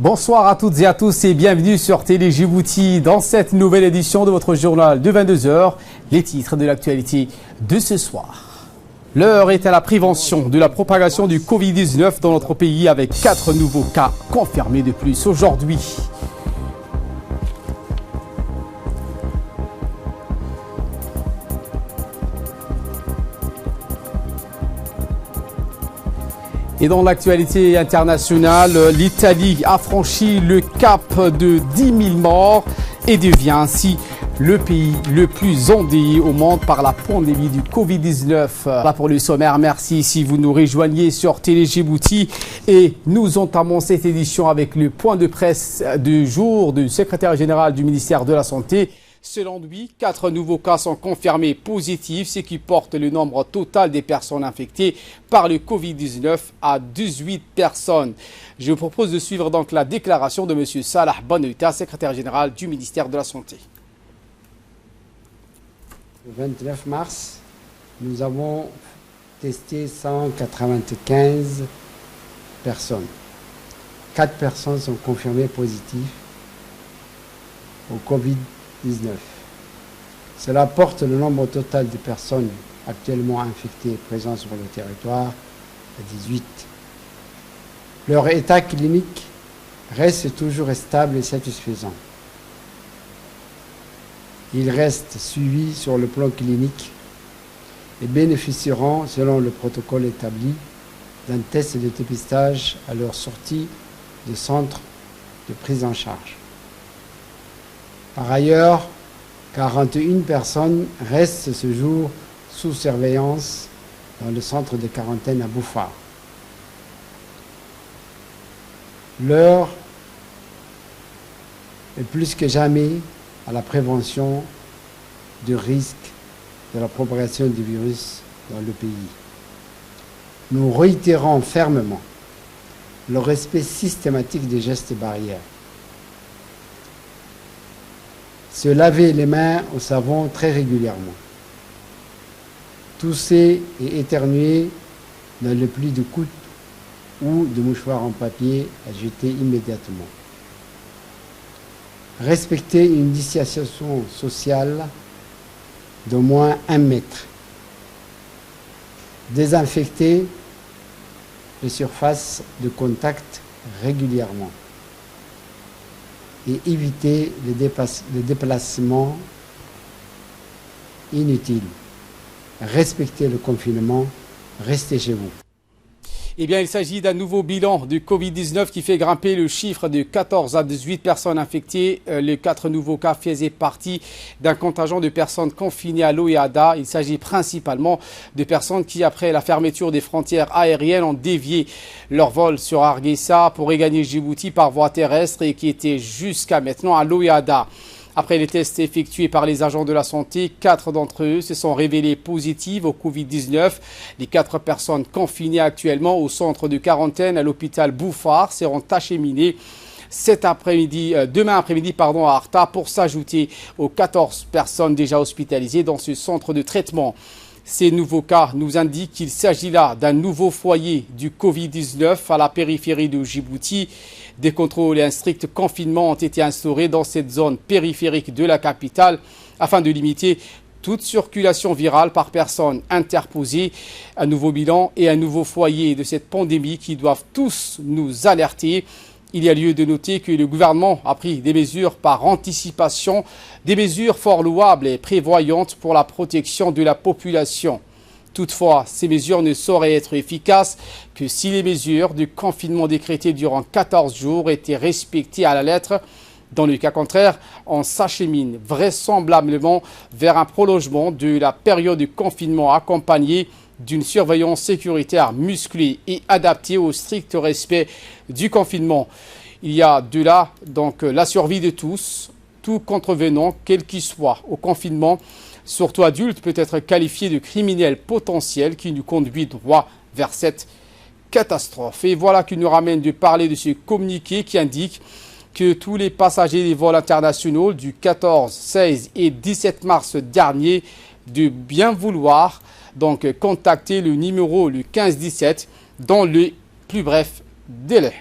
Bonsoir à toutes et à tous et bienvenue sur Télé Djibouti dans cette nouvelle édition de votre journal de 22 h. Les titres de l'actualité de ce soir. L'heure est à la prévention de la propagation du Covid-19 dans notre pays avec 4 nouveaux cas confirmés de plus aujourd'hui. Et dans l'actualité internationale, l'Italie a franchi le cap de 10 000 morts et devient ainsi le pays le plus endeuillé au monde par la pandémie du Covid-19. Voilà pour le sommaire. Merci si vous nous rejoignez sur Télé Djibouti. Et nous entamons cette édition avec le point de presse du jour du secrétaire général du ministère de la Santé. Selon lui, 4 nouveaux cas sont confirmés positifs, ce qui porte le nombre total des personnes infectées par le Covid-19 à 18 personnes. Je vous propose de suivre donc la déclaration de M. Salah Banoita, secrétaire général du ministère de la Santé. Le 29 mars, nous avons testé 195 personnes. 4 personnes sont confirmées positives au Covid-19. Cela porte le nombre total de personnes actuellement infectées et présentes sur le territoire à 18. Leur état clinique reste toujours stable et satisfaisant. Ils restent suivis sur le plan clinique et bénéficieront, selon le protocole établi, d'un test de dépistage à leur sortie du centre de prise en charge. Par ailleurs, 41 personnes restent ce jour sous surveillance dans le centre de quarantaine à Bouffar. L'heure est plus que jamais à la prévention du risque de la propagation du virus dans le pays. Nous réitérons fermement le respect systématique des gestes barrières. Se laver les mains au savon très régulièrement. Tousser et éternuer dans le pli de coude ou de mouchoir en papier à jeter immédiatement. Respecter une distanciation sociale d'au moins 1 mètre. Désinfecter les surfaces de contact régulièrement. Et éviter les déplacements inutiles. Respectez le confinement, restez chez vous. Eh bien, il s'agit d'un nouveau bilan du Covid-19 qui fait grimper le chiffre de 14 à 18 personnes infectées. Les 4 nouveaux cas faisaient partie d'un contingent de personnes confinées à l'Oyada. Il s'agit principalement de personnes qui, après la fermeture des frontières aériennes, ont dévié leur vol sur Hargeisa pour regagner Djibouti par voie terrestre et qui étaient jusqu'à maintenant à l'Oyada. Après les tests effectués par les agents de la santé, 4 d'entre eux se sont révélés positifs au Covid-19. Les 4 personnes confinées actuellement au centre de quarantaine à l'hôpital Bouffar seront acheminées demain après-midi à Arta pour s'ajouter aux 14 personnes déjà hospitalisées dans ce centre de traitement. Ces nouveaux cas nous indiquent qu'il s'agit là d'un nouveau foyer du Covid-19 à la périphérie de Djibouti. Des contrôles et un strict confinement ont été instaurés dans cette zone périphérique de la capitale afin de limiter toute circulation virale par personne interposée. Un nouveau bilan et un nouveau foyer de cette pandémie qui doivent tous nous alerter. Il y a lieu de noter que le gouvernement a pris des mesures par anticipation, des mesures fort louables et prévoyantes pour la protection de la population. Toutefois, ces mesures ne sauraient être efficaces que si les mesures de confinement décrétées durant 14 jours étaient respectées à la lettre. Dans le cas contraire, on s'achemine vraisemblablement vers un prolongement de la période de confinement accompagnée d'une surveillance sécuritaire musclée et adaptée au strict respect du confinement. Il y a de là donc la survie de tous, tout contrevenant, quel qu'il soit, au confinement, surtout adulte, peut être qualifié de criminel potentiel qui nous conduit droit vers cette catastrophe. Et voilà qui nous ramène de parler de ce communiqué qui indique que tous les passagers des vols internationaux du 14, 16 et 17 mars dernier de bien vouloir donc contacter le numéro le 15 17 dans le plus bref délai.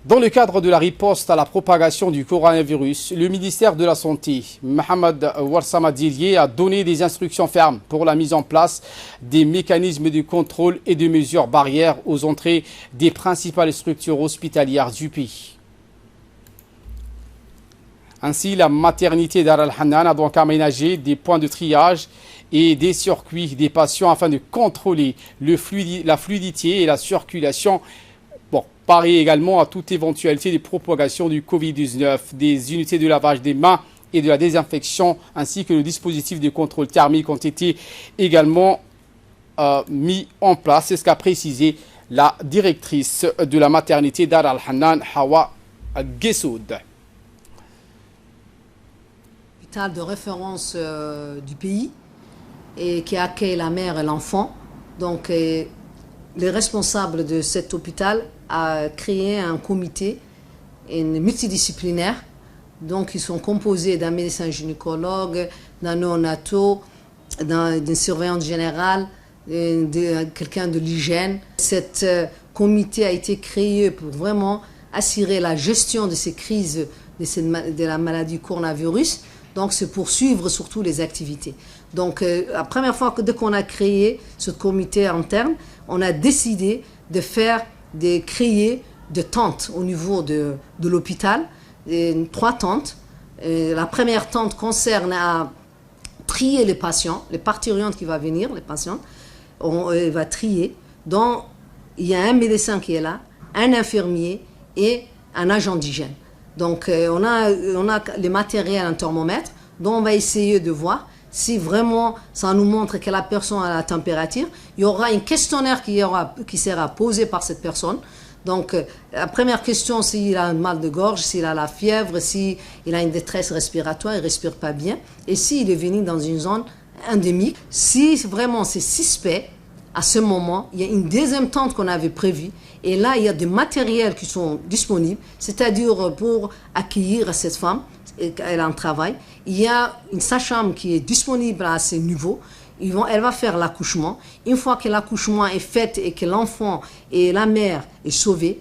Dans le cadre de la riposte à la propagation du coronavirus, le ministère de la Santé, Mohamed Warsama Dilié, a donné des instructions fermes pour la mise en place des mécanismes de contrôle et de mesures barrières aux entrées des principales structures hospitalières du pays. Ainsi, la maternité d'Ar al-Hannan a donc aménagé des points de triage et des circuits des patients afin de contrôler la fluidité et la circulation. Pareil également à toute éventualité de propagation du Covid-19, des unités de lavage des mains et de la désinfection, ainsi que le dispositif de contrôle thermique ont été également mis en place. C'est ce qu'a précisé la directrice de la maternité d'Ar al-Hannan, Hawa Gessoud. Hôpital de référence du pays et qui accueille la mère et l'enfant. Donc, les responsables de cet hôpital a créé un comité multidisciplinaire. Donc, ils sont composés d'un médecin gynécologue, d'un néonato, d'une surveillante générale, de quelqu'un de l'hygiène. Cet comité a été créé pour vraiment assurer la gestion de ces crises de la maladie coronavirus. Donc, c'est pour suivre surtout les activités. Donc, la première fois dès qu'on a créé ce comité interne, on a décidé de créer des tentes au niveau de l'hôpital, 3 tentes. La première tente concerne à trier les patients, les parturientes qui vont venir, les patients, on va trier. Donc, il y a un médecin qui est là, un infirmier et un agent d'hygiène. Donc, on a les matériels, un thermomètre, dont on va essayer de voir si vraiment ça nous montre que la personne a la température. Il y aura un questionnaire qui sera posé par cette personne. Donc, la première question, s'il a un mal de gorge, s'il a la fièvre, s'il a une détresse respiratoire, il ne respire pas bien, et s'il est venu dans une zone endémique. Si vraiment c'est suspect, à ce moment, il y a une deuxième tente qu'on avait prévue, et là, il y a des matériels qui sont disponibles, c'est-à-dire pour accueillir cette femme, elle a un travail. Il y a une sage-femme qui est disponible à ce niveau. Elle va faire l'accouchement. Une fois que l'accouchement est fait et que l'enfant et la mère est sauvée,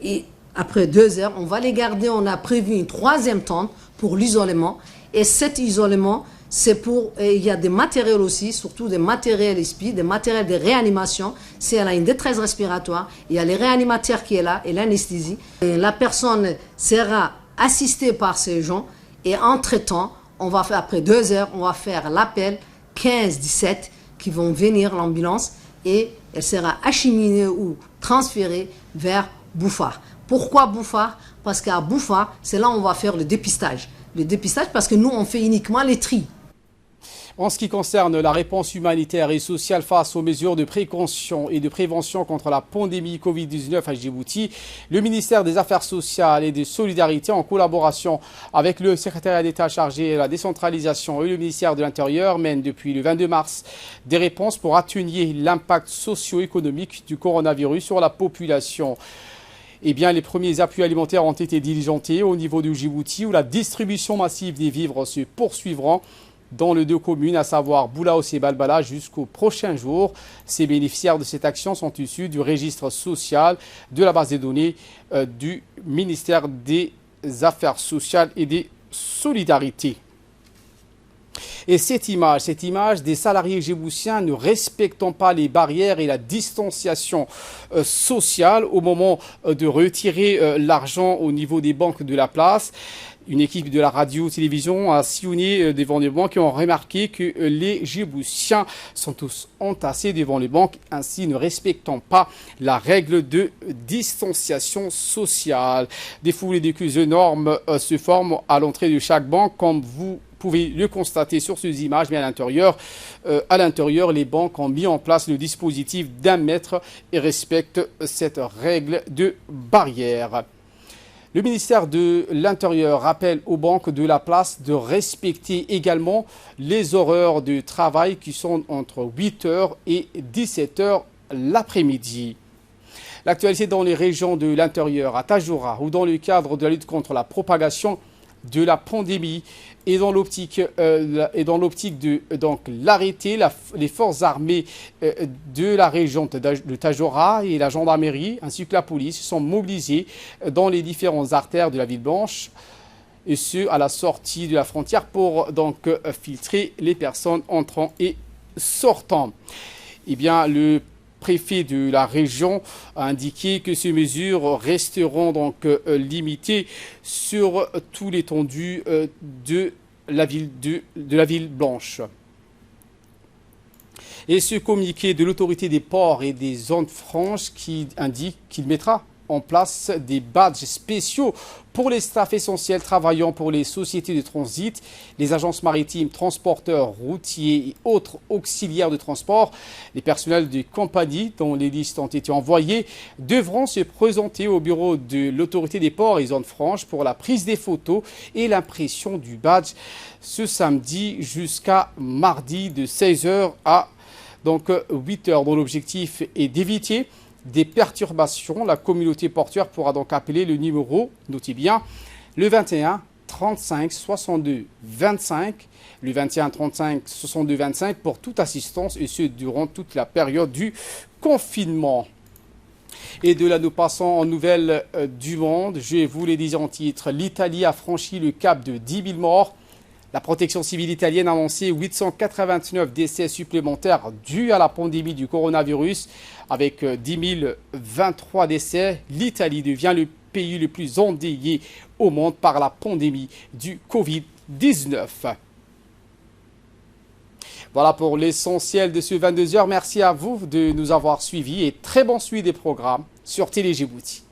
et après 2 heures, on va les garder. On a prévu une 3e tente pour l'isolement. Et cet isolement, c'est pour... il y a des matériels aussi, surtout des matériels ISPI, des matériels de réanimation. Si elle a une détresse respiratoire, il y a les réanimateurs qui est là et l'anesthésie. La personne sera assistée par ces gens. Et entre-temps, après 2 heures, on va faire l'appel 15-17 qui vont venir, l'ambulance, et elle sera acheminée ou transférée vers Bouffar. Pourquoi Bouffar? Parce qu'à Bouffar, c'est là où on va faire le dépistage. Le dépistage parce que nous, on fait uniquement les tris. En ce qui concerne la réponse humanitaire et sociale face aux mesures de précaution et de prévention contre la pandémie Covid-19 à Djibouti, le ministère des Affaires sociales et de Solidarité, en collaboration avec le secrétariat d'État chargé de la décentralisation et le ministère de l'Intérieur, mène depuis le 22 mars des réponses pour atténuer l'impact socio-économique du coronavirus sur la population. Eh bien, les premiers appuis alimentaires ont été diligentés au niveau du Djibouti, où la distribution massive des vivres se poursuivra dans les 2 communes, à savoir Boulaos et Balbala, jusqu'aux prochains jours. Ces bénéficiaires de cette action sont issus du registre social de la base des données du ministère des Affaires sociales et des Solidarités. Et cette image des salariés djiboutiens ne respectant pas les barrières et la distanciation sociale au moment de retirer l'argent au niveau des banques de la place. Une équipe de la radio-télévision a sillonné devant les banques et ont remarqué que les Djiboutiens sont tous entassés devant les banques, ainsi ne respectant pas la règle de distanciation sociale. Des foules et des queues énormes se forment à l'entrée de chaque banque, comme vous pouvez le constater sur ces images, mais à l'intérieur, les banques ont mis en place le dispositif d'1 mètre et respectent cette règle de barrière. Le ministère de l'Intérieur rappelle aux banques de la place de respecter également les horaires de travail qui sont entre 8h et 17h l'après-midi. L'actualité dans les régions de l'intérieur, à Tajoura, ou dans le cadre de la lutte contre la propagation de la pandémie. Et dans l'optique de l'arrêter, les forces armées de la région de Tadjoura et la gendarmerie ainsi que la police sont mobilisées dans les différentes artères de la ville blanche, et ce à la sortie de la frontière pour donc filtrer les personnes entrant et sortant. Eh bien, le préfet de la région a indiqué que ces mesures resteront donc limitées sur tout l'étendue de la ville blanche. Et ce communiqué de l'autorité des ports et des zones franches qui indique qu'il mettra en place des badges spéciaux pour les staffs essentiels travaillant pour les sociétés de transit, les agences maritimes, transporteurs routiers et autres auxiliaires de transport. Les personnels des compagnies dont les listes ont été envoyées devront se présenter au bureau de l'autorité des ports et zones franches pour la prise des photos et l'impression du badge ce samedi jusqu'à mardi de 16h à 8h, dont l'objectif est d'éviter des perturbations. La communauté portuaire pourra donc appeler le numéro, notez bien, le 21 35 62 25, le 21 35 62 25 pour toute assistance, et ce durant toute la période du confinement. Et de là, nous passons en nouvelles du monde. Je vous l'ai dit en titre, l'Italie a franchi le cap de 10 000 morts. La protection civile italienne a annoncé 889 décès supplémentaires dus à la pandémie du coronavirus. Avec 10 023 décès, l'Italie devient le pays le plus endeuillé au monde par la pandémie du Covid-19. Voilà pour l'essentiel de ce 22h. Merci à vous de nous avoir suivis et très bon suivi des programmes sur Télé Djibouti.